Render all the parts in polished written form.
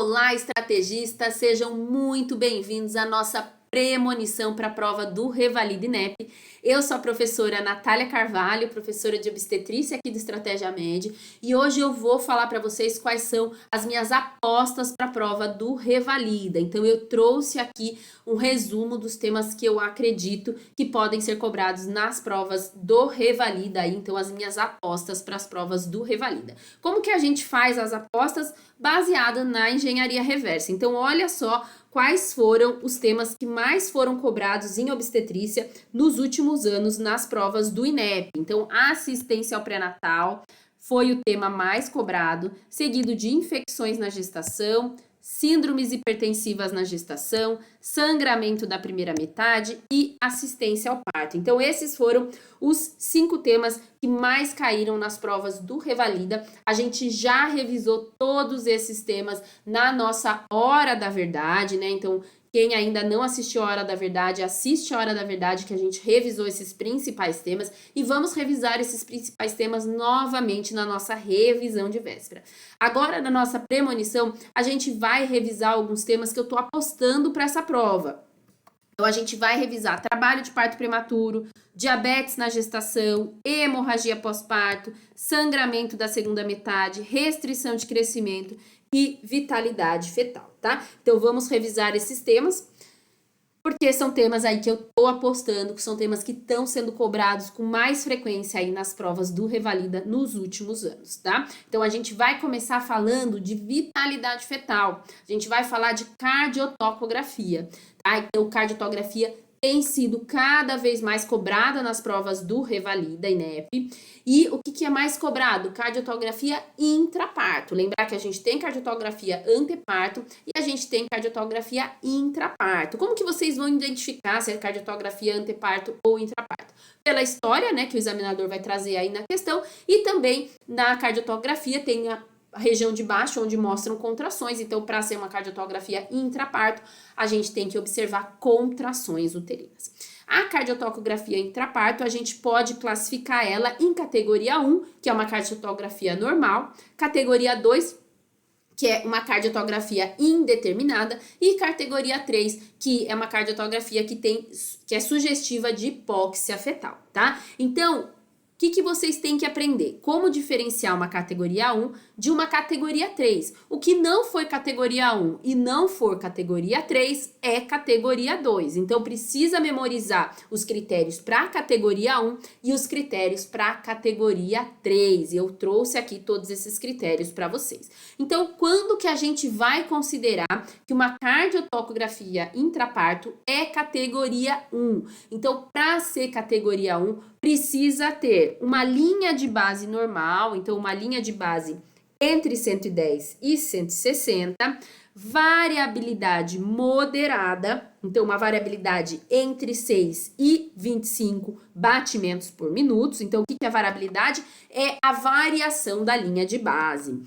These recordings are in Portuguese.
Olá, estrategistas! Sejam muito bem-vindos à nossa premonição para a prova do Revalida INEP. Eu sou a professora Natália Carvalho, professora de obstetrícia aqui do Estratégia Med, e hoje eu vou falar para vocês quais são as minhas apostas para a prova do Revalida. Então eu trouxe aqui um resumo dos temas que eu acredito que podem ser cobrados nas provas do Revalida, então as minhas apostas para as provas do Revalida. Como que a gente faz as apostas? Baseada na engenharia reversa. Então olha só quais foram os temas que mais foram cobrados em obstetrícia nos últimos anos nas provas do INEP. Então, assistência ao pré-natal foi o tema mais cobrado, seguido de infecções na gestação, síndromes hipertensivas na gestação, sangramento da primeira metade e assistência ao parto. Então, esses foram os 5 temas que mais caíram nas provas do Revalida. A gente já revisou todos esses temas na nossa Hora da Verdade, né? Então, quem ainda não assistiu a Hora da Verdade, assiste a Hora da Verdade, que a gente revisou esses principais temas e vamos revisar esses principais temas novamente na nossa revisão de véspera. Agora, na nossa premonição, a gente vai revisar alguns temas que eu tô apostando para essa prova. Então, a gente vai revisar trabalho de parto prematuro, diabetes na gestação, hemorragia pós-parto, sangramento da segunda metade, restrição de crescimento e vitalidade fetal, tá? Então, vamos revisar esses temas, porque são temas aí que eu tô apostando, que são temas que estão sendo cobrados com mais frequência aí nas provas do Revalida nos últimos anos, tá? Então, a gente vai começar falando de vitalidade fetal, a gente vai falar de cardiotocografia, tá? Então, cardiotografia tem sido cada vez mais cobrada nas provas do Revalida INEP. E o que é mais cobrado? Cardiotografia intraparto. Lembrar que a gente tem cardiotografia anteparto e a gente tem cardiotografia intraparto. Como que vocês vão identificar se é cardiotografia anteparto ou intraparto? Pela história, né, que o examinador vai trazer aí na questão, e também na cardiotografia tem a região de baixo, onde mostram contrações. Então, para ser uma cardiotografia intraparto, a gente tem que observar contrações uterinas. A cardiotocografia intraparto, a gente pode classificar ela em categoria 1, que é uma cardiotografia normal, categoria 2, que é uma cardiotografia indeterminada, e categoria 3, que é uma cardiotografia que é sugestiva de hipóxia fetal, tá? Então, o que vocês têm que aprender? Como diferenciar uma categoria 1 de uma categoria 3. O que não foi categoria 1 e não for categoria 3 é categoria 2. Então, precisa memorizar os critérios para a categoria 1 e os critérios para a categoria 3. Eu trouxe aqui todos esses critérios para vocês. Então, quando que a gente vai considerar que uma cardiotocografia intraparto é categoria 1? Então, para ser categoria 1, precisa ter uma linha de base normal, então uma linha de base entre 110 e 160, variabilidade moderada, então uma variabilidade entre 6 e 25 batimentos por minuto. Então, o que é a variabilidade? É a variação da linha de base.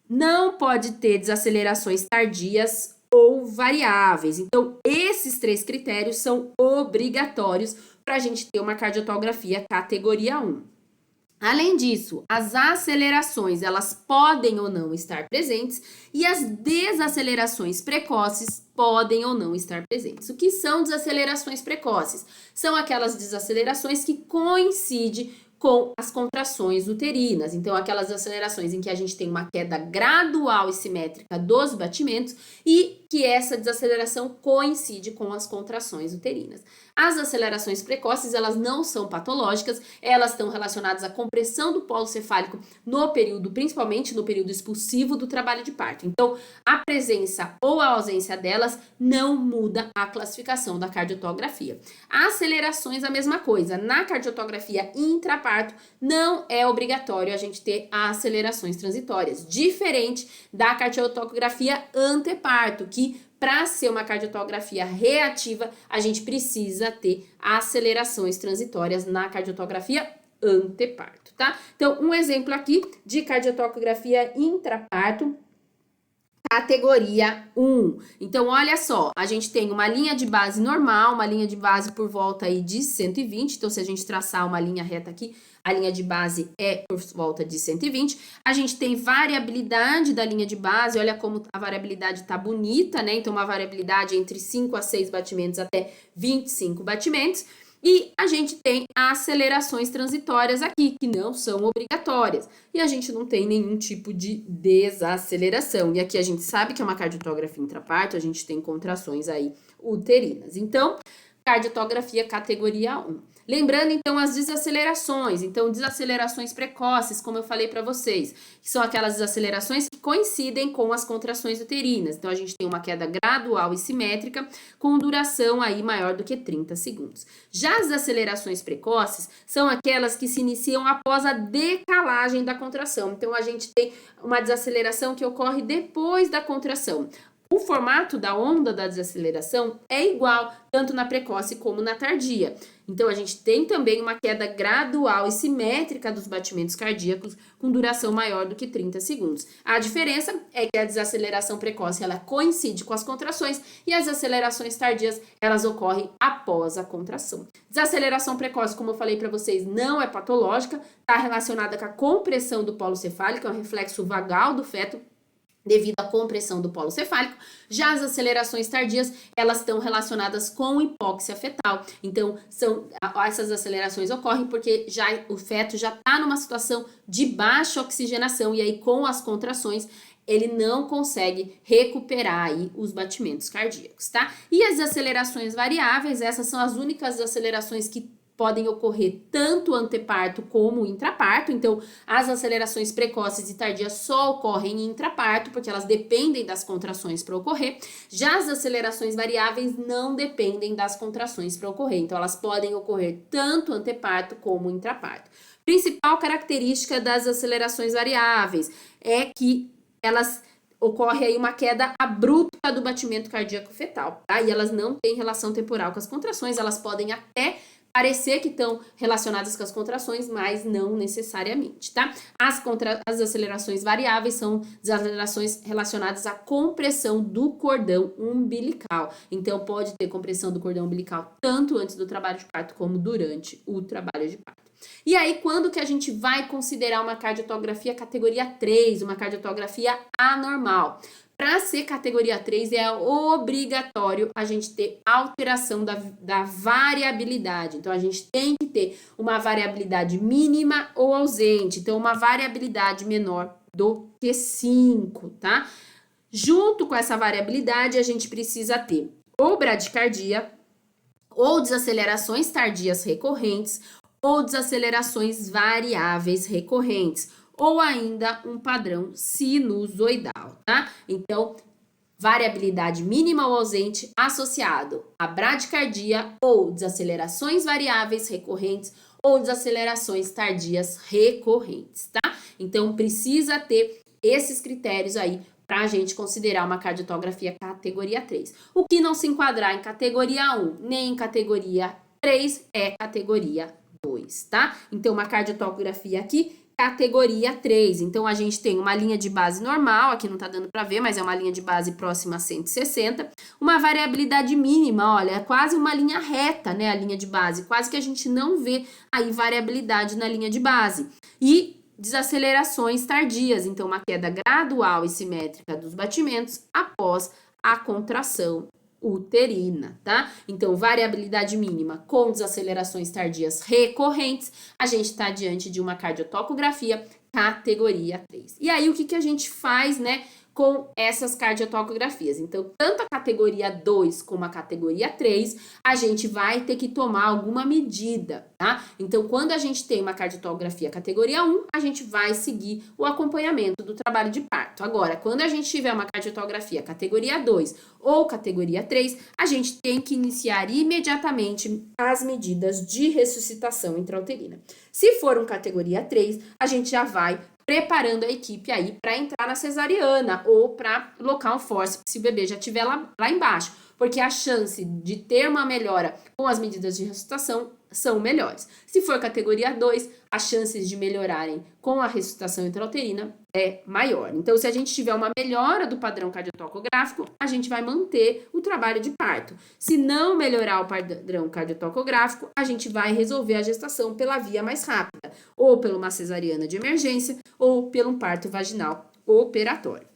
Não pode ter desacelerações tardias ou variáveis. Então, esses 3 critérios são obrigatórios para a gente ter uma cardiotografia categoria 1. Além disso, as acelerações, elas podem ou não estar presentes e as desacelerações precoces podem ou não estar presentes. O que são desacelerações precoces? São aquelas desacelerações que coincidem com as contrações uterinas. Então, aquelas acelerações em que a gente tem uma queda gradual e simétrica dos batimentos e que essa desaceleração coincide com as contrações uterinas. As acelerações precoces, elas não são patológicas, elas estão relacionadas à compressão do polo cefálico no período, principalmente no período expulsivo do trabalho de parto. Então, a presença ou a ausência delas não muda a classificação da cardiotografia. Acelerações, a mesma coisa. Na cardiotografia intraparto, não é obrigatório a gente ter acelerações transitórias, diferente da cardiotografia anteparto, que para ser uma cardiotografia reativa, a gente precisa ter acelerações transitórias na cardiotografia anteparto, tá? Então, um exemplo aqui de cardiotocografia intraparto Categoria 1. Então, olha só, a gente tem uma linha de base normal, uma linha de base por volta aí de 120. Então, se a gente traçar uma linha reta aqui, a linha de base é por volta de 120. A gente tem variabilidade da linha de base, olha como a variabilidade tá bonita, né? Então, uma variabilidade entre 5 a 6 batimentos até 25 batimentos. E a gente tem acelerações transitórias aqui, que não são obrigatórias. E a gente não tem nenhum tipo de desaceleração. E aqui a gente sabe que é uma cardiotografia intraparto, a gente tem contrações aí uterinas. Então, cardiotografia categoria 1. Lembrando, então, as desacelerações. Então, desacelerações precoces, como eu falei para vocês, que são aquelas desacelerações que coincidem com as contrações uterinas. Então, a gente tem uma queda gradual e simétrica com duração aí maior do que 30 segundos. Já as desacelerações precoces são aquelas que se iniciam após a decalagem da contração. Então, a gente tem uma desaceleração que ocorre depois da contração. O formato da onda da desaceleração é igual, tanto na precoce como na tardia. Então, a gente tem também uma queda gradual e simétrica dos batimentos cardíacos com duração maior do que 30 segundos. A diferença é que a desaceleração precoce, ela coincide com as contrações e as acelerações tardias, elas ocorrem após a contração. Desaceleração precoce, como eu falei para vocês, não é patológica, está relacionada com a compressão do polo cefálico, é um reflexo vagal do feto, devido à compressão do polo cefálico. Já as acelerações tardias, elas estão relacionadas com hipóxia fetal. Então, essas acelerações ocorrem porque o feto já está numa situação de baixa oxigenação e aí com as contrações ele não consegue recuperar aí os batimentos cardíacos, tá? E as acelerações variáveis, essas são as únicas acelerações que podem ocorrer tanto anteparto como intraparto. Então, as acelerações precoces e tardias só ocorrem em intraparto, porque elas dependem das contrações para ocorrer. Já as acelerações variáveis não dependem das contrações para ocorrer. Então, elas podem ocorrer tanto anteparto como intraparto. Principal característica das acelerações variáveis é que elas ocorre aí uma queda abrupta do batimento cardíaco fetal, tá? E elas não têm relação temporal com as contrações, elas podem até parecer que estão relacionadas com as contrações, mas não necessariamente, tá? As acelerações variáveis são desacelerações relacionadas à compressão do cordão umbilical. Então, pode ter compressão do cordão umbilical tanto antes do trabalho de parto como durante o trabalho de parto. E aí, quando que a gente vai considerar uma cardiotografia categoria 3, uma cardiotografia anormal? Para ser categoria 3, é obrigatório a gente ter alteração da variabilidade. Então, a gente tem que ter uma variabilidade mínima ou ausente. Então, uma variabilidade menor do que 5, tá? Junto com essa variabilidade, a gente precisa ter ou bradicardia, ou desacelerações tardias recorrentes, ou desacelerações variáveis recorrentes, ou ainda um padrão sinusoidal, tá? Então, variabilidade mínima ou ausente associado a bradicardia ou desacelerações variáveis recorrentes ou desacelerações tardias recorrentes, tá? Então, precisa ter esses critérios aí para a gente considerar uma cardiotografia categoria 3. O que não se enquadrar em categoria 1 nem em categoria 3 é categoria 2, tá? Então, uma cardiotografia aqui, categoria 3. Então, a gente tem uma linha de base normal, aqui não tá dando para ver, mas é uma linha de base próxima a 160. Uma variabilidade mínima, olha, é quase uma linha reta, né, a linha de base. Quase que a gente não vê aí variabilidade na linha de base. E desacelerações tardias, então uma queda gradual e simétrica dos batimentos após a contração uterina, tá? Então, variabilidade mínima com desacelerações tardias recorrentes, a gente está diante de uma cardiotocografia categoria 3. E aí, o que a gente faz, né, com essas cardiotocografias? Então, tanto a categoria 2 como a categoria 3, a gente vai ter que tomar alguma medida, tá? Então, quando a gente tem uma cardiotografia categoria 1, a gente vai seguir o acompanhamento do trabalho de parto. Agora, quando a gente tiver uma cardiotografia categoria 2 ou categoria 3, a gente tem que iniciar imediatamente as medidas de ressuscitação intrauterina. Se for um categoria 3, a gente já vai preparando a equipe aí para entrar na cesariana ou para local forceps se o bebê já estiver lá embaixo, porque a chance de ter uma melhora com as medidas de ressuscitação são melhores. Se for categoria 2, as chances de melhorarem com a ressuscitação intrauterina é maior. Então, se a gente tiver uma melhora do padrão cardiotocográfico, a gente vai manter o trabalho de parto. Se não melhorar o padrão cardiotocográfico, a gente vai resolver a gestação pela via mais rápida, ou pela uma cesariana de emergência, ou pelo um parto vaginal operatório.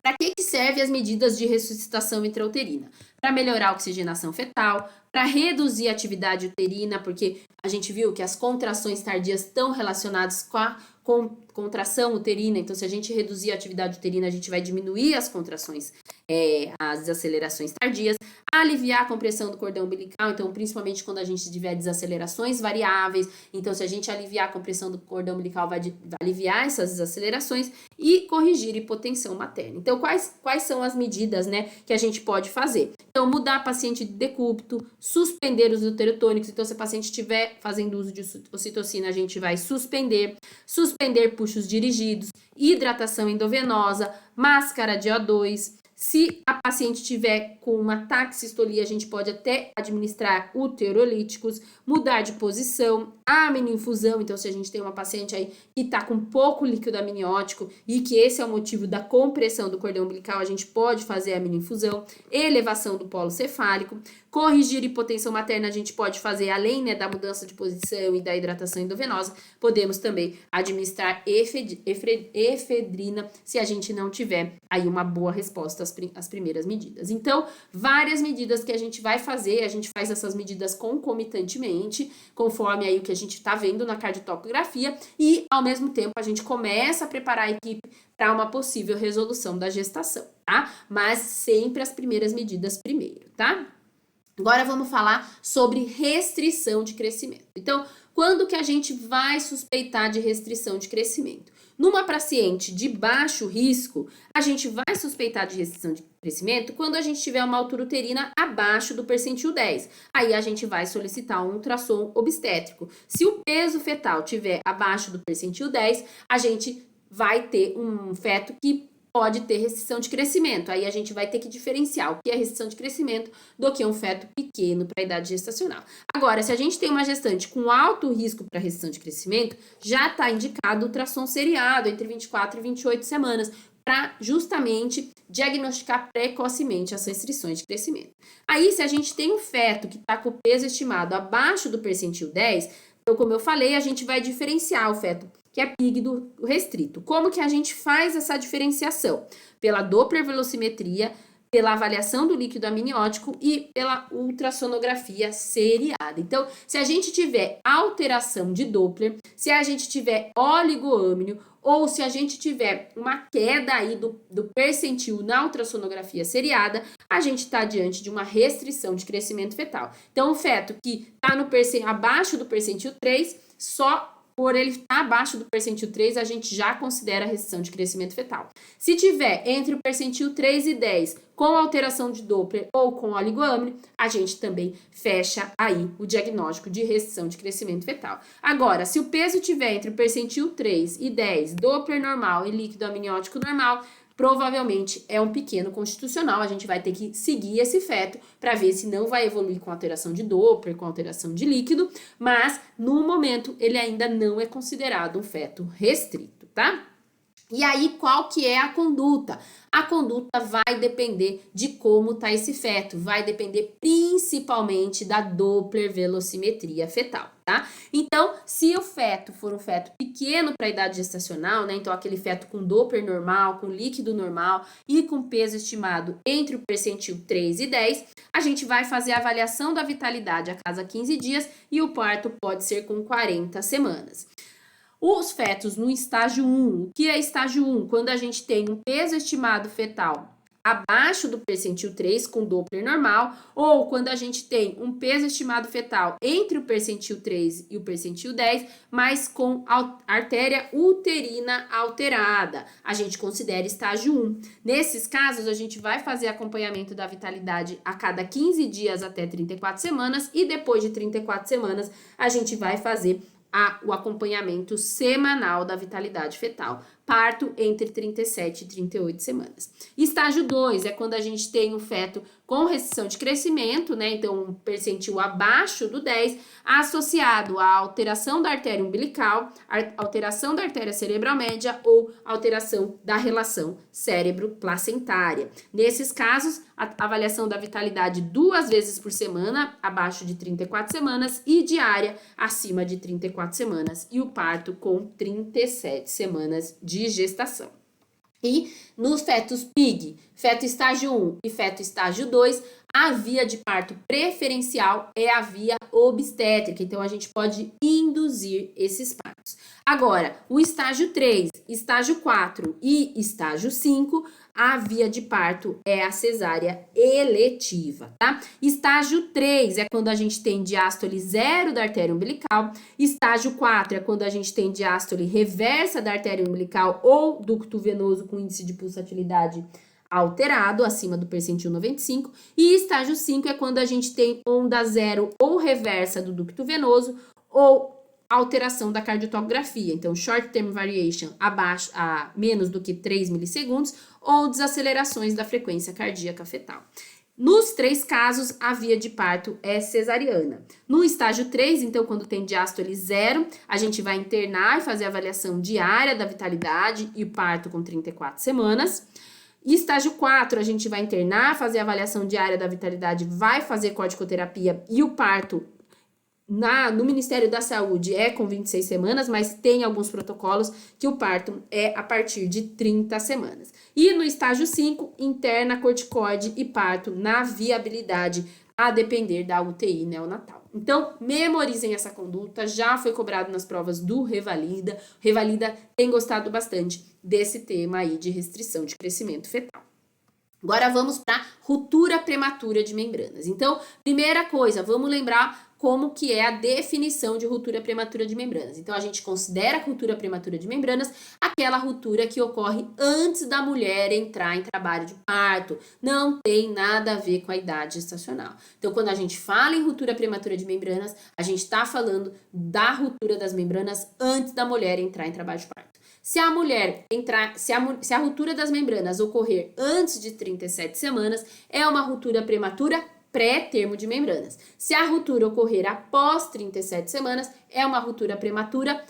Para que servem as medidas de ressuscitação intrauterina? Para melhorar a oxigenação fetal, para reduzir a atividade uterina, porque a gente viu que as contrações tardias estão relacionadas com a contração uterina, então se a gente reduzir a atividade uterina, a gente vai diminuir as contrações, as desacelerações tardias, aliviar a compressão do cordão umbilical, então principalmente quando a gente tiver desacelerações variáveis, então se a gente aliviar a compressão do cordão umbilical, vai aliviar essas desacelerações e corrigir hipotensão materna. Então quais são as medidas, né, que a gente pode fazer? Então mudar a paciente de decúbito, suspender os uterotônicos, então se a paciente estiver fazendo uso de ocitocina, a gente vai suspender puxos dirigidos, hidratação endovenosa, máscara de O2. Se a paciente tiver com uma taxistolia, a gente pode até administrar uterolíticos, mudar de posição, a aminoinfusão. Então, se a gente tem uma paciente aí que está com pouco líquido amniótico e que esse é o motivo da compressão do cordão umbilical, a gente pode fazer a aminoinfusão, elevação do polo cefálico, corrigir hipotensão materna, a gente pode fazer, além, né, da mudança de posição e da hidratação endovenosa, podemos também administrar efedrina se a gente não tiver aí uma boa resposta às primeiras medidas. Então, várias medidas que a gente vai fazer, a gente faz essas medidas concomitantemente, conforme aí o que a gente está vendo na cardiotocografia, e ao mesmo tempo a gente começa a preparar a equipe para uma possível resolução da gestação, tá? Mas sempre as primeiras medidas primeiro, tá? Agora vamos falar sobre restrição de crescimento. Então, quando que a gente vai suspeitar de restrição de crescimento? Numa paciente de baixo risco, a gente vai suspeitar de restrição de crescimento quando a gente tiver uma altura uterina abaixo do percentil 10. Aí a gente vai solicitar um ultrassom obstétrico. Se o peso fetal tiver abaixo do percentil 10, a gente vai ter um feto que pode ter restrição de crescimento. Aí a gente vai ter que diferenciar o que é restrição de crescimento do que um feto pequeno para a idade gestacional. Agora, se a gente tem uma gestante com alto risco para restrição de crescimento, já está indicado o ultrassom seriado entre 24 e 28 semanas, para justamente diagnosticar precocemente as restrições de crescimento. Aí, se a gente tem um feto que está com o peso estimado abaixo do percentil 10, então, como eu falei, a gente vai diferenciar o feto que é PIG do restrito. Como que a gente faz essa diferenciação? Pela Doppler velocimetria, pela avaliação do líquido amniótico e pela ultrassonografia seriada. Então, se a gente tiver alteração de Doppler, se a gente tiver oligoâmnio, ou se a gente tiver uma queda aí do percentil na ultrassonografia seriada, a gente está diante de uma restrição de crescimento fetal. Então, o feto que está abaixo do percentil 3, só por ele estar abaixo do percentil 3, a gente já considera restrição de crescimento fetal. Se tiver entre o percentil 3 e 10, com alteração de Doppler ou com oligoâmnio, a gente também fecha aí o diagnóstico de restrição de crescimento fetal. Agora, se o peso tiver entre o percentil 3 e 10, Doppler normal e líquido amniótico normal, provavelmente é um pequeno constitucional, a gente vai ter que seguir esse feto para ver se não vai evoluir com alteração de Doppler, com alteração de líquido, mas no momento ele ainda não é considerado um feto restrito, tá? E aí, qual que é a conduta? A conduta vai depender de como tá esse feto, vai depender principalmente da Doppler velocimetria fetal, tá? Então, se o feto for um feto pequeno para a idade gestacional, né? Então, aquele feto com Doppler normal, com líquido normal e com peso estimado entre o percentil 3 e 10, a gente vai fazer a avaliação da vitalidade a cada 15 dias e o parto pode ser com 40 semanas. Os fetos no estágio 1, o que é estágio 1? Quando a gente tem um peso estimado fetal abaixo do percentil 3 com Doppler normal, ou quando a gente tem um peso estimado fetal entre o percentil 3 e o percentil 10, mas com artéria uterina alterada. A gente considera estágio 1. Nesses casos, a gente vai fazer acompanhamento da vitalidade a cada 15 dias até 34 semanas e depois de 34 semanas, a gente vai fazer o acompanhamento semanal da vitalidade fetal, parto entre 37 e 38 semanas. Estágio 2 é quando a gente tem um feto com restrição de crescimento, né? Então, um percentil abaixo do 10, associado à alteração da artéria umbilical, alteração da artéria cerebral média ou alteração da relação cérebro-placentária. Nesses casos, a avaliação da vitalidade 2 vezes por semana, abaixo de 34 semanas, e diária, acima de 34 semanas, e o parto com 37 semanas de gestação. E nos fetos PIG, feto estágio 1 e feto estágio 2, a via de parto preferencial é a via obstétrica, então a gente pode induzir esses partos. Agora, o estágio 3, estágio 4 e estágio 5, a via de parto é a cesárea eletiva, tá? Estágio 3 é quando a gente tem diástole zero da artéria umbilical, estágio 4 é quando a gente tem diástole reversa da artéria umbilical ou ducto venoso com índice de pulsatilidade alterado, acima do percentil 95, e estágio 5 é quando a gente tem onda zero ou reversa do ducto venoso ou alteração da cardiotocografia, então short term variation abaixo a menos do que 3 milissegundos ou desacelerações da frequência cardíaca fetal. Nos 3 casos, a via de parto é cesariana. No estágio 3, então, quando tem diástole zero, a gente vai internar e fazer a avaliação diária da vitalidade e parto com 34 semanas. E estágio 4, a gente vai internar, fazer a avaliação diária da vitalidade, vai fazer corticoterapia e o parto no Ministério da Saúde é com 26 semanas, mas tem alguns protocolos que o parto é a partir de 30 semanas. E no estágio 5, interna, corticoide e parto na viabilidade, a depender da UTI neonatal. Então, memorizem essa conduta, já foi cobrado nas provas do Revalida. Revalida tem gostado bastante desse tema aí de restrição de crescimento fetal. Agora vamos para ruptura prematura de membranas. Então, primeira coisa, vamos lembrar como que é a definição de ruptura prematura de membranas. Então, a gente considera a ruptura prematura de membranas aquela ruptura que ocorre antes da mulher entrar em trabalho de parto. Não tem nada a ver com a idade gestacional. Então, quando a gente fala em ruptura prematura de membranas, a gente está falando da ruptura das membranas antes da mulher entrar em trabalho de parto. Se a mulher entrar, se a ruptura das membranas ocorrer antes de 37 semanas, é uma ruptura prematura pré-termo de membranas. Se a ruptura ocorrer após 37 semanas, é uma ruptura prematura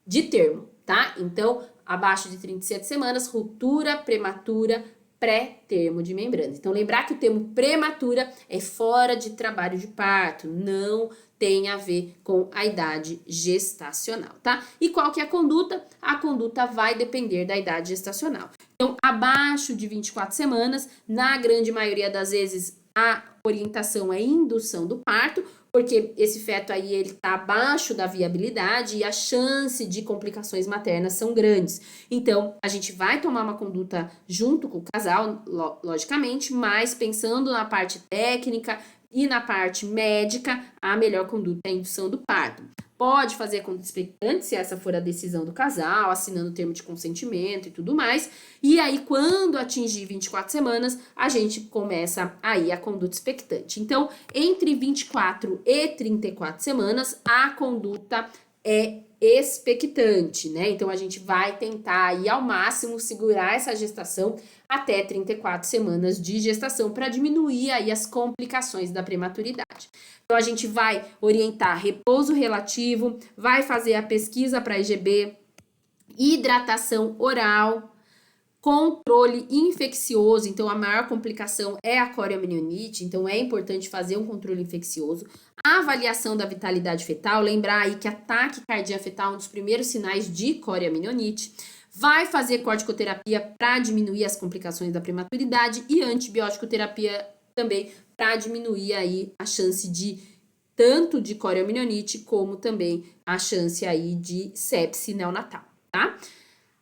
de termo, tá? Então, abaixo de 37 semanas, ruptura prematura pré-termo de membranas. Então, lembrar que o termo prematura é fora de trabalho de parto, não tem a ver com a idade gestacional, tá? E qual que é a conduta? A conduta vai depender da idade gestacional. Então, abaixo de 24 semanas, na grande maioria das vezes, a orientação é indução do parto, porque esse feto aí, ele tá abaixo da viabilidade e a chance de complicações maternas são grandes. Então, a gente vai tomar uma conduta junto com o casal, logicamente, mas pensando na parte técnica e na parte médica, a melhor conduta é a indução do parto. Pode fazer a conduta expectante, se essa for a decisão do casal, assinando o termo de consentimento e tudo mais. E aí, quando atingir 24 semanas, a gente começa aí a conduta expectante. Então, entre 24 e 34 semanas, a conduta é expectante, né? Então, a gente vai tentar aí ao máximo segurar essa gestação até 34 semanas de gestação para diminuir aí as complicações da prematuridade. Então, a gente vai orientar repouso relativo, vai fazer a pesquisa para IgB, hidratação oral, controle infeccioso. Então, a maior complicação é a corioamnionites, então é importante fazer um controle infeccioso. A avaliação da vitalidade fetal, lembrar aí que ataque cardíaco fetal é um dos primeiros sinais de corioamnionites. Vai fazer corticoterapia para diminuir as complicações da prematuridade e antibiótico terapia também para diminuir aí a chance de tanto de corioamnionites como também a chance aí de sepse neonatal, tá?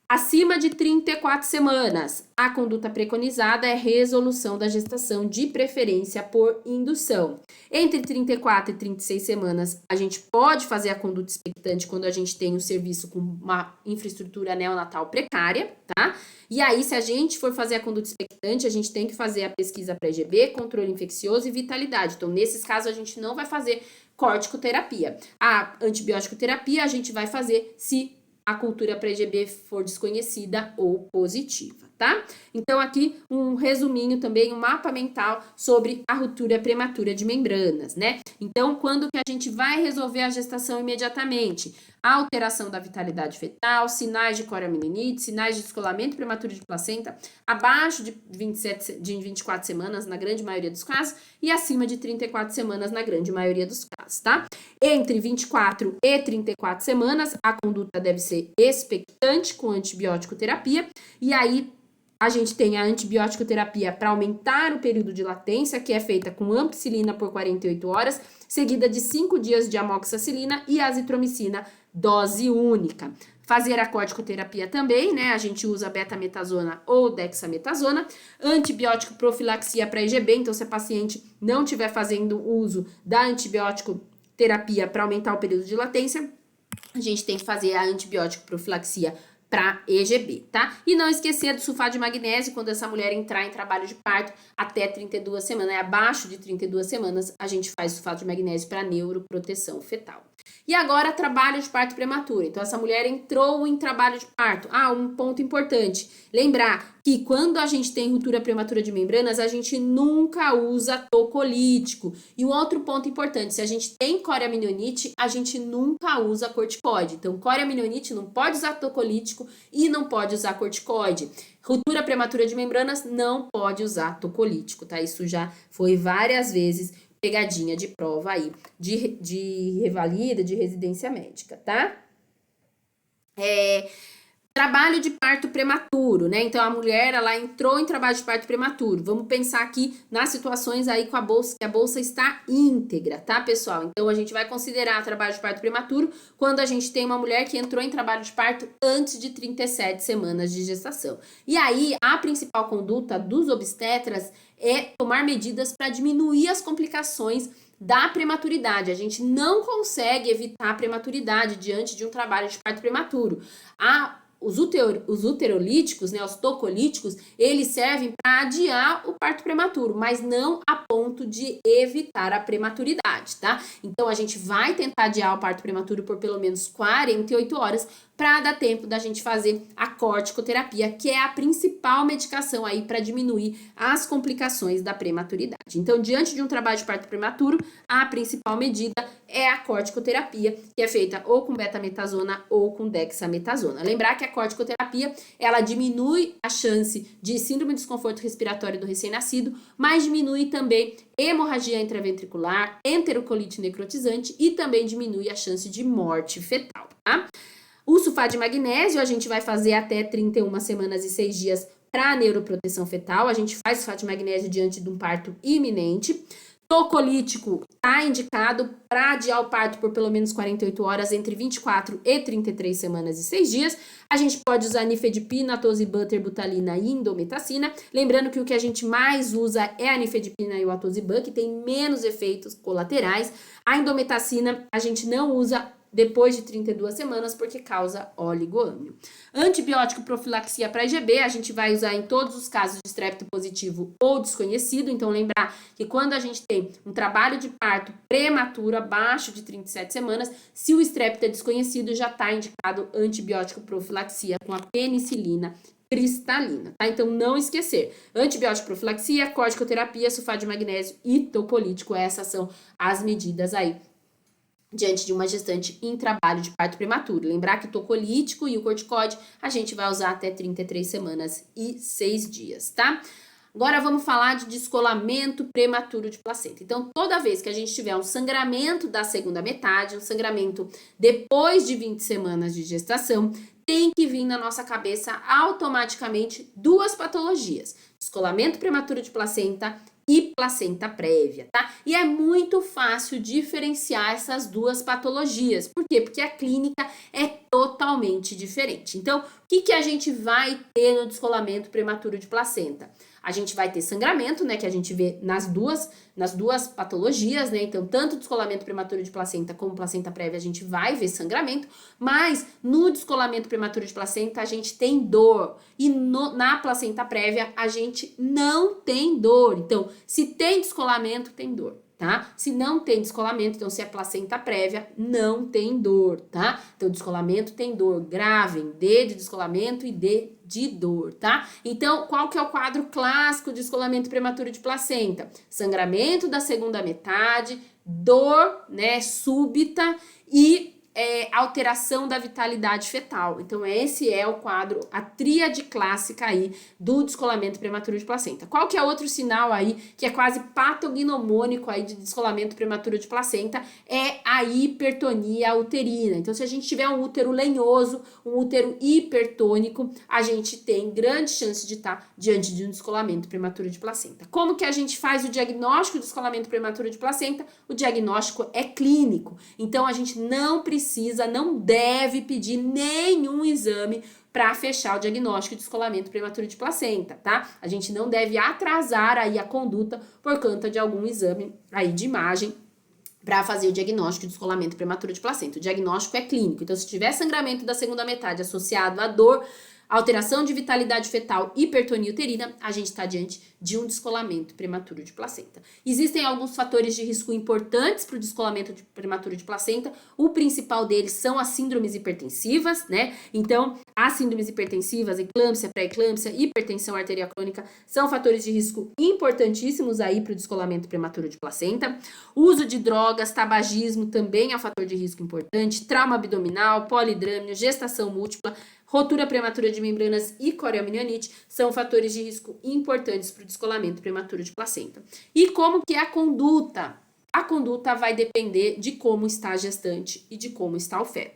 Acima de 34 semanas, a conduta preconizada é resolução da gestação, de preferência por indução. Entre 34 e 36 semanas, a gente pode fazer a conduta expectante quando a gente tem um serviço com uma infraestrutura neonatal precária, tá? E aí, se a gente for fazer a conduta expectante, a gente tem que fazer a pesquisa pré-IgB, controle infeccioso e vitalidade. Então, nesses casos, a gente não vai fazer corticoterapia. A antibiótico terapia a gente vai fazer se a cultura pré-EGB for desconhecida ou positiva, tá? Então, aqui um resuminho também, um mapa mental sobre a ruptura prematura de membranas, né? Então, quando que a gente vai resolver a gestação imediatamente? Alteração da vitalidade fetal, sinais de coriomeninite, sinais de descolamento prematuro de placenta, abaixo de 24 semanas, na grande maioria dos casos, e acima de 34 semanas, na grande maioria dos casos, tá? Entre 24 e 34 semanas, a conduta deve ser expectante com antibiótico terapia, e aí a gente tem a antibiótico terapia para aumentar o período de latência, que é feita com ampicilina por 48 horas, seguida de 5 dias de amoxicilina e azitromicina, dose única. Fazer a corticoterapia também, né? A gente usa betametasona ou dexametasona. Antibiótico profilaxia para IgB, então se a paciente não estiver fazendo uso da antibiótico terapia para aumentar o período de latência, a gente tem que fazer a antibiótico profilaxia para EGB, tá? E não esquecer do sulfato de magnésio quando essa mulher entrar em trabalho de parto até 32 semanas, abaixo de 32 semanas, a gente faz sulfato de magnésio para neuroproteção fetal. E agora, trabalho de parto prematuro. Então, essa mulher entrou em trabalho de parto. Um ponto importante. Lembrar que quando a gente tem ruptura prematura de membranas, a gente nunca usa tocolítico. E um outro ponto importante, se a gente tem corioamnionites, a gente nunca usa corticoide. Então, corioamnionites não pode usar tocolítico e não pode usar corticoide. Ruptura prematura de membranas não pode usar tocolítico, tá? Isso já foi várias vezes pegadinha de prova aí, de revalida, de residência médica, tá? Trabalho de parto prematuro, né? Então, a mulher, ela entrou em trabalho de parto prematuro. Vamos pensar aqui nas situações aí com a bolsa, que a bolsa está íntegra, tá, pessoal? Então, a gente vai considerar trabalho de parto prematuro quando a gente tem uma mulher que entrou em trabalho de parto antes de 37 semanas de gestação. E aí, a principal conduta dos obstetras é tomar medidas para diminuir as complicações da prematuridade. A gente não consegue evitar a prematuridade diante de um trabalho de parto prematuro. Os uterolíticos, né, os tocolíticos, eles servem para adiar o parto prematuro, mas não a ponto de evitar a prematuridade, tá? Então, a gente vai tentar adiar o parto prematuro por pelo menos 48 horas para dar tempo da gente fazer a corticoterapia, que é a principal medicação aí para diminuir as complicações da prematuridade. Então, diante de um trabalho de parto prematuro, a principal medida é a corticoterapia, que é feita ou com betametasona ou com dexametasona. Lembrar que a corticoterapia, ela diminui a chance de síndrome de desconforto respiratório do recém-nascido, mas diminui também hemorragia intraventricular, enterocolite necrotizante e também diminui a chance de morte fetal, tá? O sulfato de magnésio a gente vai fazer até 31 semanas e 6 dias para neuroproteção fetal. A gente faz sulfato de magnésio diante de um parto iminente. Tocolítico está indicado para adiar o parto por pelo menos 48 horas entre 24 e 33 semanas e 6 dias. A gente pode usar nifedipina, tosiban, terbutalina e indometacina. Lembrando que o que a gente mais usa é a nifedipina e o atosiban, que tem menos efeitos colaterais. A indometacina a gente não usa depois de 32 semanas, porque causa oligoâmio. Antibiótico profilaxia para IgB, a gente vai usar em todos os casos de estrépito positivo ou desconhecido. Então, lembrar que quando a gente tem um trabalho de parto prematuro, abaixo de 37 semanas, se o estrépito é desconhecido, já está indicado antibiótico profilaxia com a penicilina cristalina, tá? Então, não esquecer, antibiótico profilaxia, corticoterapia, sulfato de magnésio e tocolítico, essas são as medidas aí diante de uma gestante em trabalho de parto prematuro. Lembrar que o tocolítico e o corticoide a gente vai usar até 33 semanas e 6 dias, tá? Agora vamos falar de descolamento prematuro de placenta. Então, toda vez que a gente tiver um sangramento da segunda metade, um sangramento depois de 20 semanas de gestação, tem que vir na nossa cabeça automaticamente duas patologias: descolamento prematuro de placenta e placenta prévia, tá? E é muito fácil diferenciar essas duas patologias. Por quê? Porque a clínica é totalmente diferente. Então, o que a gente vai ter no descolamento prematuro de placenta? A gente vai ter sangramento, né, que a gente vê nas duas patologias, né? Então, tanto descolamento prematuro de placenta como placenta prévia, a gente vai ver sangramento, mas no descolamento prematuro de placenta a gente tem dor e na placenta prévia a gente não tem dor. Então, se tem descolamento, tem dor. tá? Se não tem descolamento, então se é placenta prévia, não tem dor, tá? Então descolamento tem dor, gravem, D de descolamento e D de dor, tá? Então, qual que é o quadro clássico de descolamento prematuro de placenta? Sangramento da segunda metade, dor, né, súbita e alteração da vitalidade fetal. Então, esse é o quadro, a tríade clássica aí do descolamento prematuro de placenta. Qual que é outro sinal aí que é quase patognomônico aí de descolamento prematuro de placenta? É a hipertonia uterina. Então, se a gente tiver um útero lenhoso, um útero hipertônico, a gente tem grande chance de estar diante de um descolamento prematuro de placenta. Como que a gente faz o diagnóstico do descolamento prematuro de placenta? O diagnóstico é clínico. Então, a gente não deve pedir nenhum exame para fechar o diagnóstico de descolamento prematuro de placenta, tá? A gente não deve atrasar aí a conduta por conta de algum exame aí de imagem para fazer o diagnóstico de descolamento prematuro de placenta. O diagnóstico é clínico, então se tiver sangramento da segunda metade associado à dor, alteração de vitalidade fetal, hipertonia uterina, a gente está diante de um descolamento prematuro de placenta. Existem alguns fatores de risco importantes para o descolamento prematuro de placenta. O principal deles são as síndromes hipertensivas, né? Então, as síndromes hipertensivas, eclâmpsia, pré-eclâmpsia, hipertensão arterial crônica, são fatores de risco importantíssimos aí para o descolamento prematuro de placenta. O uso de drogas, tabagismo também é um fator de risco importante. Trauma abdominal, polidrâmio, gestação múltipla, rotura prematura de membranas e corioamnioniite são fatores de risco importantes para o descolamento prematuro de placenta. E como que é a conduta? A conduta vai depender de como está a gestante e de como está o feto.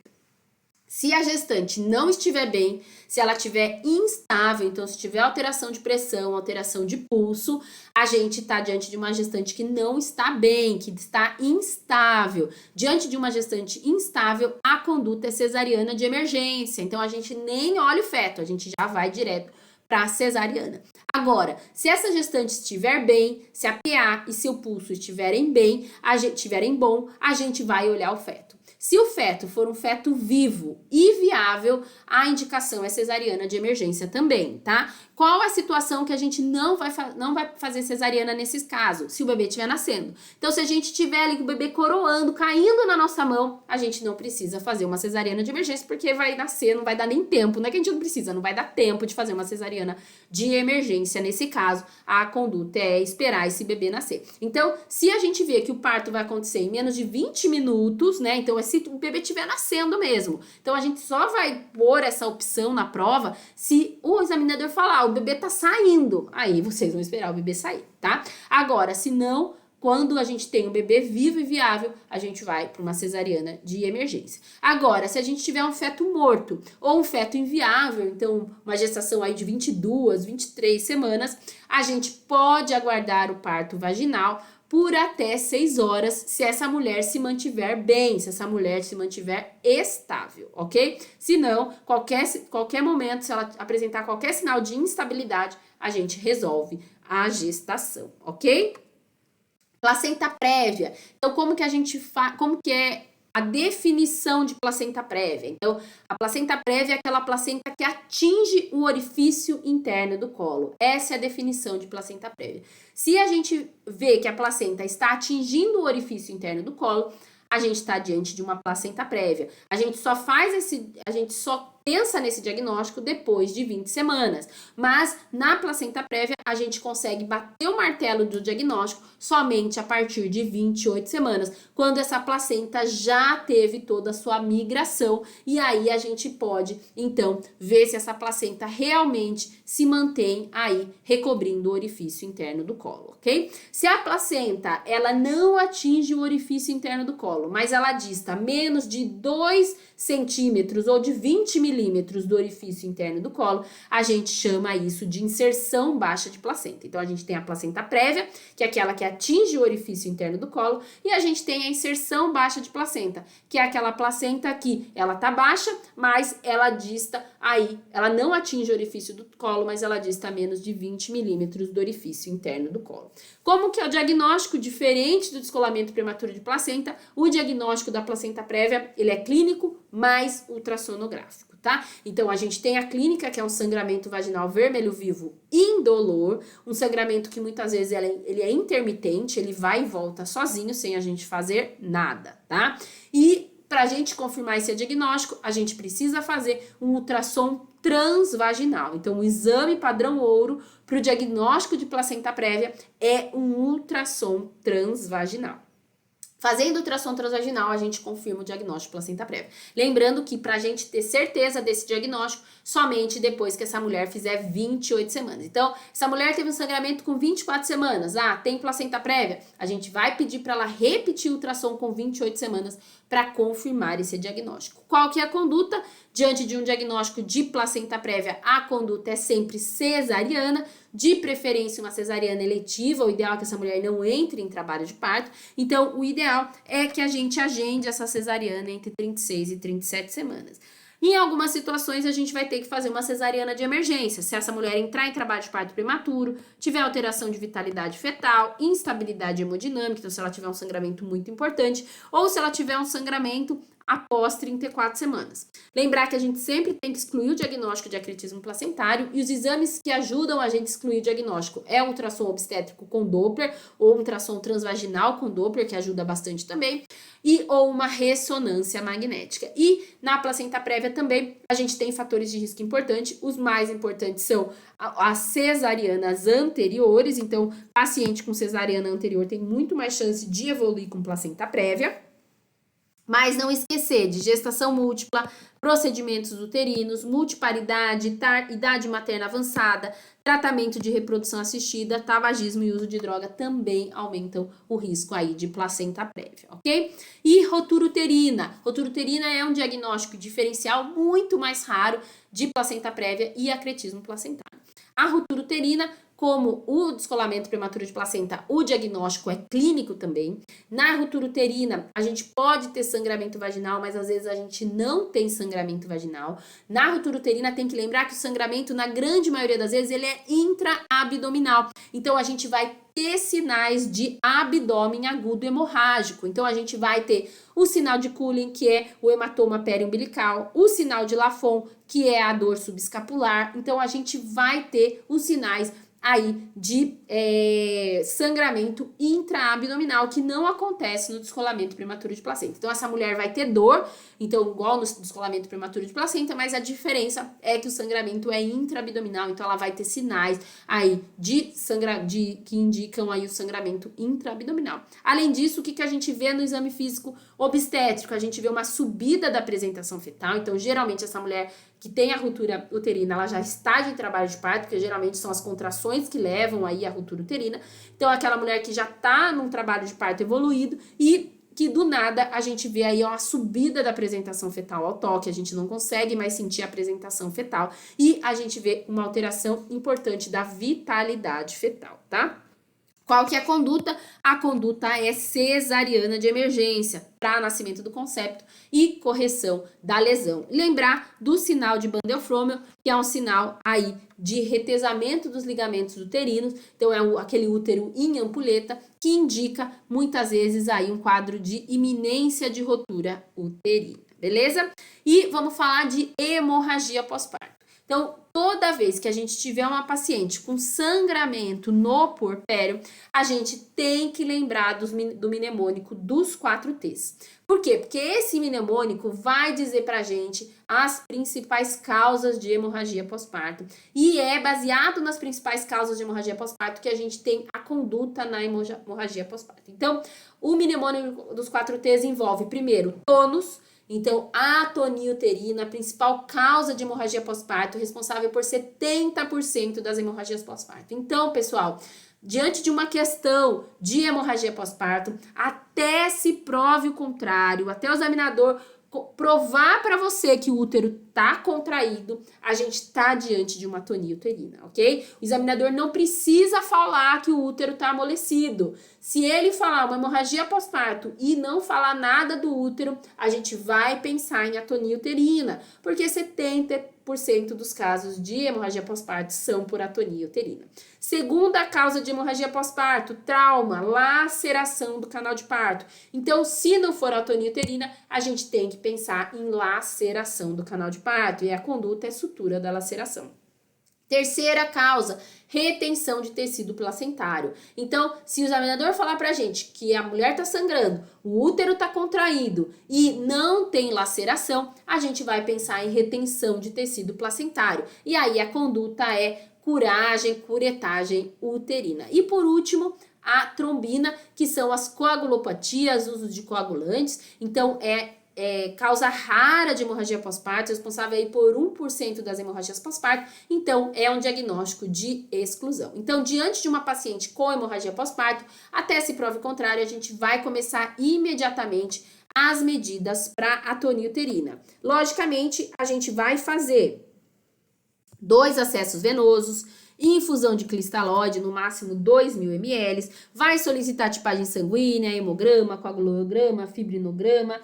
Se a gestante não estiver bem, se ela estiver instável, então se tiver alteração de pressão, alteração de pulso, a gente está diante de uma gestante que não está bem, que está instável. Diante de uma gestante instável, a conduta é cesariana de emergência. Então a gente nem olha o feto, a gente já vai direto para cesariana. Agora, se essa gestante estiver bem, se a PA e seu pulso estiverem bem, estiverem bom, a gente vai olhar o feto. Se o feto for um feto vivo e viável, a indicação é cesariana de emergência também, tá? Qual a situação que a gente não vai fazer cesariana nesses casos? Se o bebê estiver nascendo. Então, se a gente tiver ali com o bebê coroando, caindo na nossa mão, a gente não precisa fazer uma cesariana de emergência, porque vai nascer, não vai dar nem tempo. Não é que a gente não precisa, não vai dar tempo de fazer uma cesariana de emergência. Nesse caso, a conduta é esperar esse bebê nascer. Então, se a gente vê que o parto vai acontecer em menos de 20 minutos, né? Então, se o bebê estiver nascendo mesmo. Então, a gente só vai pôr essa opção na prova se o examinador falar, o bebê tá saindo. Aí, vocês vão esperar o bebê sair, tá? Agora, se não, quando a gente tem um bebê vivo e viável, a gente vai para uma cesariana de emergência. Agora, se a gente tiver um feto morto ou um feto inviável, então uma gestação aí de 22, 23 semanas, a gente pode aguardar o parto vaginal por até 6 horas, se essa mulher se mantiver bem, se essa mulher se mantiver estável, ok? Se não, qualquer momento, se ela apresentar qualquer sinal de instabilidade, a gente resolve a gestação, ok? Placenta prévia. Então, como que é a definição de placenta prévia? Então, a placenta prévia é aquela placenta que atinge o orifício interno do colo. Essa é a definição de placenta prévia. Se a gente vê que a placenta está atingindo o orifício interno do colo, a gente está diante de uma placenta prévia. A gente só pensa nesse diagnóstico depois de 20 semanas. Mas na placenta prévia, a gente consegue bater o martelo do diagnóstico somente a partir de 28 semanas, quando essa placenta já teve toda a sua migração. E aí a gente pode, então, ver se essa placenta realmente se mantém aí recobrindo o orifício interno do colo, ok? Se a placenta, ela não atinge o orifício interno do colo, mas ela dista menos de 2 centímetros ou de 20 milímetros do orifício interno do colo, a gente chama isso de inserção baixa de placenta. Então, a gente tem a placenta prévia, que é aquela que atinge o orifício interno do colo, e a gente tem a inserção baixa de placenta, que é aquela placenta que ela tá baixa, mas ela dista aí, ela não atinge o orifício do colo, mas ela dista menos de 20 milímetros do orifício interno do colo. Como que é o diagnóstico diferente do descolamento prematuro de placenta? O diagnóstico da placenta prévia, ele é clínico mais ultrassonográfico, tá? Então, a gente tem a clínica, que é um sangramento vaginal vermelho vivo indolor, um sangramento que muitas vezes ele é intermitente, ele vai e volta sozinho, sem a gente fazer nada, tá? E para a gente confirmar esse diagnóstico, a gente precisa fazer um ultrassom transvaginal. Então, o exame padrão ouro para o diagnóstico de placenta prévia é um ultrassom transvaginal. Fazendo ultrassom transvaginal, a gente confirma o diagnóstico de placenta prévia. Lembrando que para a gente ter certeza desse diagnóstico, somente depois que essa mulher fizer 28 semanas. Então, essa mulher teve um sangramento com 24 semanas, tem placenta prévia, a gente vai pedir para ela repetir o ultrassom com 28 semanas para confirmar esse diagnóstico. Qual que é a conduta? Diante de um diagnóstico de placenta prévia, a conduta é sempre cesariana, de preferência uma cesariana eletiva, o ideal é que essa mulher não entre em trabalho de parto. Então, o ideal é que a gente agende essa cesariana entre 36 e 37 semanas. Em algumas situações, a gente vai ter que fazer uma cesariana de emergência. Se essa mulher entrar em trabalho de parto prematuro, tiver alteração de vitalidade fetal, instabilidade hemodinâmica, então se ela tiver um sangramento muito importante, ou se ela tiver um sangramento após 34 semanas. Lembrar que a gente sempre tem que excluir o diagnóstico de acretismo placentário e os exames que ajudam a gente a excluir o diagnóstico é o ultrassom obstétrico com Doppler ou ultrassom transvaginal com Doppler, que ajuda bastante também, ou uma ressonância magnética. E na placenta prévia também a gente tem fatores de risco importantes. Os mais importantes são as cesarianas anteriores, então paciente com cesariana anterior tem muito mais chance de evoluir com placenta prévia. Mas não esquecer de gestação múltipla, procedimentos uterinos, multiparidade, idade materna avançada, tratamento de reprodução assistida, tabagismo e uso de droga também aumentam o risco aí de placenta prévia, ok? E rotura uterina. Rotura uterina é um diagnóstico diferencial muito mais raro de placenta prévia e acretismo placentário. A rotura uterina, como o descolamento prematuro de placenta, o diagnóstico é clínico também. Na ruptura uterina, a gente pode ter sangramento vaginal, mas às vezes a gente não tem sangramento vaginal. Na ruptura uterina, tem que lembrar que o sangramento, na grande maioria das vezes, ele é intraabdominal. Então, a gente vai ter sinais de abdômen agudo hemorrágico. Então, a gente vai ter o sinal de Cullen, que é o hematoma periumbilical, o sinal de Lafon, que é a dor subescapular. Então, a gente vai ter os sinais aí de sangramento intraabdominal, que não acontece no descolamento prematuro de placenta. Então, essa mulher vai ter dor, então, igual no descolamento prematuro de placenta, mas a diferença é que o sangramento é intraabdominal, então ela vai ter sinais aí que indicam aí o sangramento intraabdominal. Além disso, o que a gente vê no exame físico obstétrico? A gente vê uma subida da apresentação fetal, então, geralmente, essa mulher que tem a ruptura uterina, ela já está de trabalho de parto, porque geralmente são as contrações que levam aí a ruptura uterina. Então, aquela mulher que já está num trabalho de parto evoluído e que do nada a gente vê aí uma subida da apresentação fetal ao toque, a gente não consegue mais sentir a apresentação fetal e a gente vê uma alteração importante da vitalidade fetal, tá? Qual que é a conduta? A conduta é cesariana de emergência para nascimento do concepto e correção da lesão. Lembrar do sinal de Bandelfrommel, que é um sinal aí de retesamento dos ligamentos uterinos, então é aquele útero em ampulheta, que indica muitas vezes aí um quadro de iminência de rotura uterina, beleza? E vamos falar de hemorragia pós-parto. Então, toda vez que a gente tiver uma paciente com sangramento no puerpério, a gente tem que lembrar do mnemônico dos 4 T's. Por quê? Porque esse mnemônico vai dizer pra gente as principais causas de hemorragia pós-parto. E é baseado nas principais causas de hemorragia pós-parto que a gente tem a conduta na hemorragia pós-parto. Então, o mnemônico dos 4 T's envolve, primeiro, tônus. Então, a atonia uterina, a principal causa de hemorragia pós-parto, responsável por 70% das hemorragias pós-parto. Então, pessoal, diante de uma questão de hemorragia pós-parto, até se prove o contrário, até o examinador provar para você que o útero tá contraído, a gente tá diante de uma atonia uterina, ok? O examinador não precisa falar que o útero tá amolecido. Se ele falar uma hemorragia pós-parto e não falar nada do útero, a gente vai pensar em atonia uterina, porque 70% dos casos de hemorragia pós-parto são por atonia uterina. Segunda causa de hemorragia pós-parto, trauma, laceração do canal de parto. Então, se não for atonia uterina, a gente tem que pensar em laceração do canal de parto, e a conduta é sutura da laceração. Terceira causa, retenção de tecido placentário. Então, se o examinador falar pra gente que a mulher tá sangrando, o útero tá contraído e não tem laceração, a gente vai pensar em retenção de tecido placentário. E aí a conduta é curagem, curetagem uterina. E por último, a trombina, que são as coagulopatias, uso de coagulantes. Então, causa rara de hemorragia pós-parto, responsável aí por 1% das hemorragias pós-parto, então é um diagnóstico de exclusão. Então, diante de uma paciente com hemorragia pós-parto, até se prove o contrário, a gente vai começar imediatamente as medidas para atonia uterina. Logicamente, a gente vai fazer 2 acessos venosos, infusão de cristalóide, no máximo 2.000 ml, vai solicitar tipagem sanguínea, hemograma, coagulograma, fibrinograma.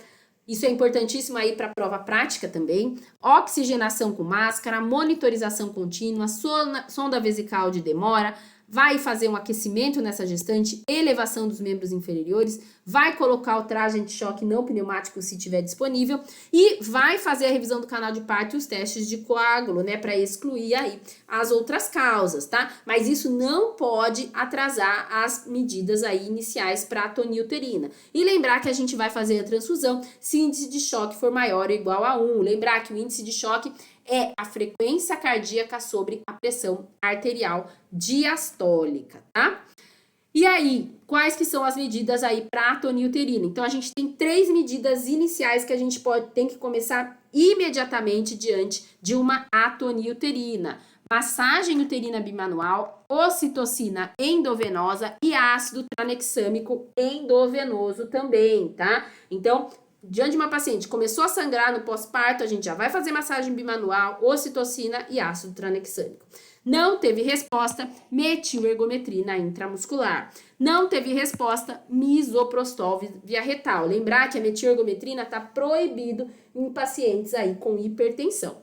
Isso é importantíssimo aí para a prova prática também. Oxigenação com máscara, monitorização contínua, sonda vesical de demora, vai fazer um aquecimento nessa gestante, elevação dos membros inferiores, vai colocar o traje anti-choque não pneumático se tiver disponível e vai fazer a revisão do canal de parto e os testes de coágulo, né, para excluir aí as outras causas, tá? Mas isso não pode atrasar as medidas aí iniciais para atonia uterina. E lembrar que a gente vai fazer a transfusão se o índice de choque for maior ou igual a 1. Lembrar que o índice de choque é a frequência cardíaca sobre a pressão arterial diastólica, tá? E aí, quais que são as medidas aí para atonia uterina? Então, a gente tem 3 medidas iniciais que a gente tem que começar imediatamente diante de uma atonia uterina. Massagem uterina bimanual, ocitocina endovenosa e ácido tranexâmico endovenoso também, tá? Então, diante de uma paciente começou a sangrar no pós-parto, a gente já vai fazer massagem bimanual, ocitocina e ácido tranexâmico. Não teve resposta, metilergometrina intramuscular. Não teve resposta, misoprostol via retal. Lembrar que a metilergometrina está proibido em pacientes aí com hipertensão.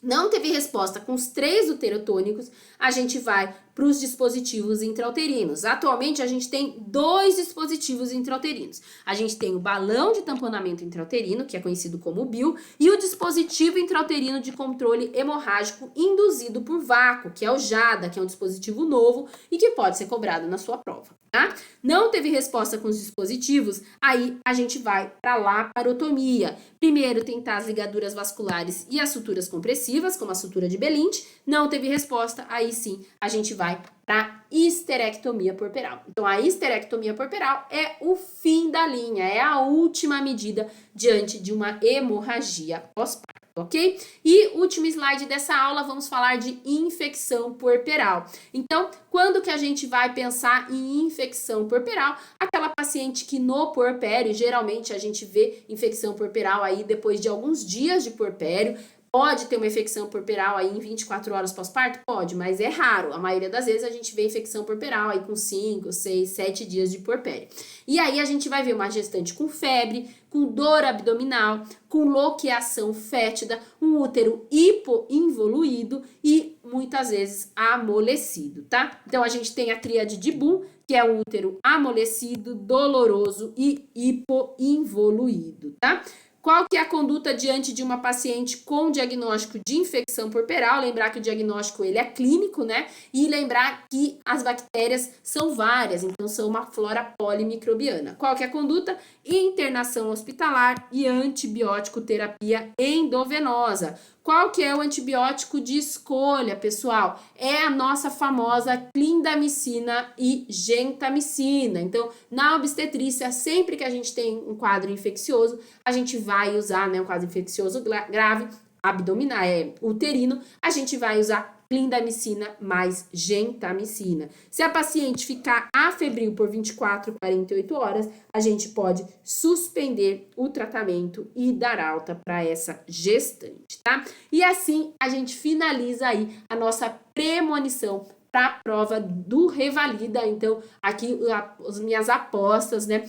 Não teve resposta com os 3 uterotônicos, a gente vai para os dispositivos intrauterinos. Atualmente, a gente tem 2 dispositivos intrauterinos. A gente tem o balão de tamponamento intrauterino, que é conhecido como BIL, e o dispositivo intrauterino de controle hemorrágico induzido por vácuo, que é o JADA, que é um dispositivo novo e que pode ser cobrado na sua prova, tá? Não teve resposta com os dispositivos, aí a gente vai para a laparotomia. Primeiro, tentar as ligaduras vasculares e as suturas compressivas, como a sutura de Belint. Não teve resposta, aí sim a gente vai para histerectomia puerperal. Então, a histerectomia puerperal é o fim da linha, é a última medida diante de uma hemorragia pós-parto, ok? E último slide dessa aula, vamos falar de infecção puerperal. Então, quando que a gente vai pensar em infecção puerperal? Aquela paciente que no puerpério, geralmente a gente vê infecção puerperal aí depois de alguns dias de puerpério. Pode ter uma infecção puerperal aí em 24 horas pós-parto? Pode, mas é raro. A maioria das vezes a gente vê infecção puerperal aí com 5, 6, 7 dias de puerpério. E aí a gente vai ver uma gestante com febre, com dor abdominal, com loqueação fétida, um útero hipoinvoluído e muitas vezes amolecido, tá? Então a gente tem a tríade de Boom, que é o útero amolecido, doloroso e hipoinvoluído, tá? Qual que é a conduta diante de uma paciente com diagnóstico de infecção puerperal? Lembrar que o diagnóstico ele é clínico, né? E lembrar que as bactérias são várias, então são uma flora polimicrobiana. Qual que é a conduta? Internação hospitalar e antibiótico terapia endovenosa. Qual que é o antibiótico de escolha, pessoal? É a nossa famosa clindamicina e gentamicina. Então, na obstetrícia, sempre que a gente tem um quadro infeccioso, a gente vai usar, né, um quadro infeccioso grave, abdominal, uterino, a gente vai usar clindamicina mais gentamicina. Se a paciente ficar afebril por 24, 48 horas, a gente pode suspender o tratamento e dar alta para essa gestante, tá? E assim a gente finaliza aí a nossa premonição para a prova do Revalida. Então, aqui as minhas apostas, né?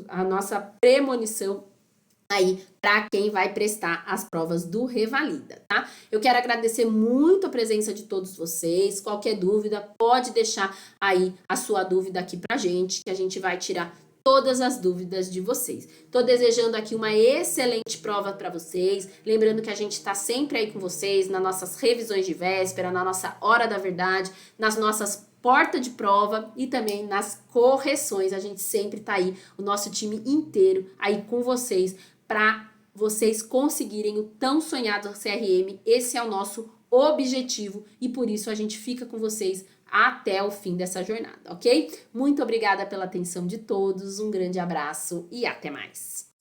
A nossa premonição aí para quem vai prestar as provas do Revalida, tá? Eu quero agradecer muito a presença de todos vocês. Qualquer dúvida, pode deixar aí a sua dúvida aqui pra gente, que a gente vai tirar todas as dúvidas de vocês. Tô desejando aqui uma excelente prova para vocês. Lembrando que a gente tá sempre aí com vocês nas nossas revisões de véspera, na nossa hora da verdade, nas nossas porta de prova e também nas correções. A gente sempre tá aí, o nosso time inteiro aí com vocês para vocês conseguirem o tão sonhado CRM. Esse é o nosso objetivo e por isso a gente fica com vocês até o fim dessa jornada, ok? Muito obrigada pela atenção de todos, um grande abraço e até mais!